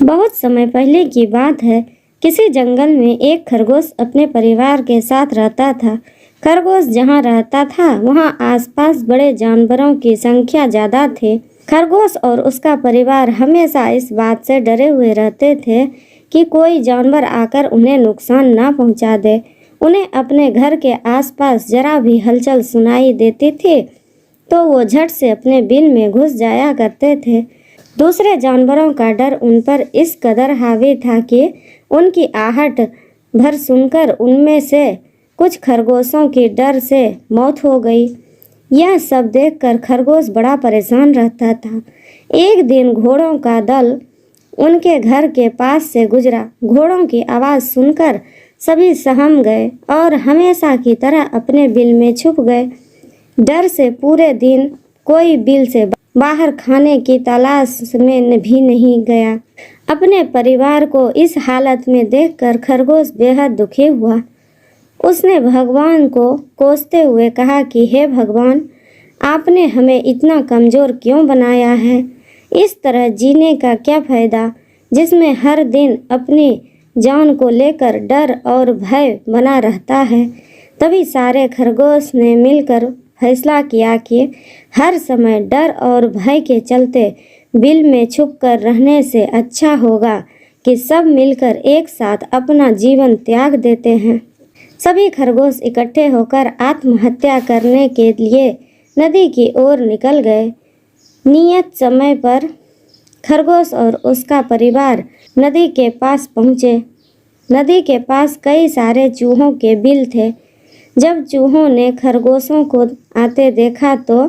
बहुत समय पहले की बात है। किसी जंगल में एक खरगोश अपने परिवार के साथ रहता था। खरगोश जहाँ रहता था वहाँ आसपास बड़े जानवरों की संख्या ज़्यादा थी। खरगोश और उसका परिवार हमेशा इस बात से डरे हुए रहते थे कि कोई जानवर आकर उन्हें नुकसान ना पहुँचा दे। उन्हें अपने घर के आसपास जरा भी हलचल सुनाई देती थी तो वो झट से अपने बिल में घुस जाया करते थे। दूसरे जानवरों का डर उन पर इस कदर हावी था कि उनकी आहट भर सुनकर उनमें से कुछ खरगोशों की डर से मौत हो गई। यह सब देखकर खरगोश बड़ा परेशान रहता था। एक दिन घोड़ों का दल उनके घर के पास से गुजरा। घोड़ों की आवाज़ सुनकर सभी सहम गए और हमेशा की तरह अपने बिल में छुप गए। डर से पूरे दिन कोई बिल से बाहर खाने की तलाश में भी नहीं गया। अपने परिवार को इस हालत में देखकर खरगोश बेहद दुखी हुआ। उसने भगवान को कोसते हुए कहा कि हे भगवान, आपने हमें इतना कमज़ोर क्यों बनाया है? इस तरह जीने का क्या फ़ायदा जिसमें हर दिन अपनी जान को लेकर डर और भय बना रहता है। तभी सारे खरगोश ने मिलकर फैसला किया कि हर समय डर और भय के चलते बिल में छुपकर रहने से अच्छा होगा कि सब मिलकर एक साथ अपना जीवन त्याग देते हैं। सभी खरगोश इकट्ठे होकर आत्महत्या करने के लिए नदी की ओर निकल गए। नियत समय पर खरगोश और उसका परिवार नदी के पास पहुँचे। नदी के पास कई सारे चूहों के बिल थे। जब चूहों ने खरगोशों को आते देखा तो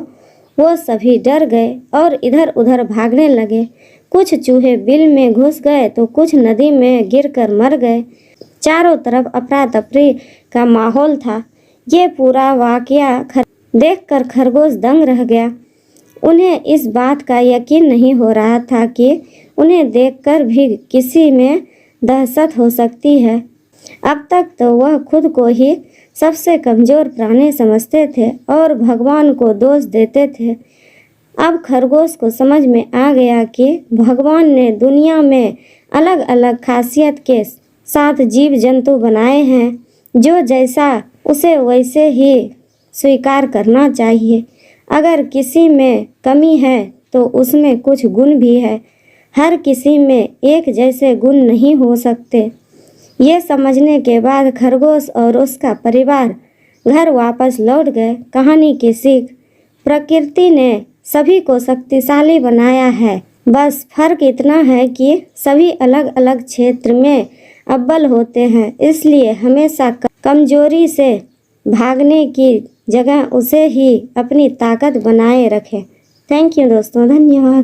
वो सभी डर गए और इधर उधर भागने लगे। कुछ चूहे बिल में घुस गए तो कुछ नदी में गिरकर मर गए। चारों तरफ अफरा तफरी का माहौल था। ये पूरा वाकया देखकर खरगोश दंग रह गया। उन्हें इस बात का यकीन नहीं हो रहा था कि उन्हें देखकर भी किसी में दहशत हो सकती है। अब तक तो वह खुद को ही सबसे कमज़ोर प्राणी समझते थे और भगवान को दोष देते थे। अब खरगोश को समझ में आ गया कि भगवान ने दुनिया में अलग अलग खासियत के साथ जीव जंतु बनाए हैं, जो जैसा उसे वैसे ही स्वीकार करना चाहिए। अगर किसी में कमी है तो उसमें कुछ गुण भी है। हर किसी में एक जैसे गुण नहीं हो सकते। ये समझने के बाद खरगोश और उसका परिवार घर वापस लौट गए। कहानी की सीख: प्रकृति ने सभी को शक्तिशाली बनाया है, बस फर्क इतना है कि सभी अलग अलग क्षेत्र में अव्वल होते हैं। इसलिए हमेशा कमजोरी से भागने की जगह उसे ही अपनी ताकत बनाए रखें। थैंक यू दोस्तों, धन्यवाद।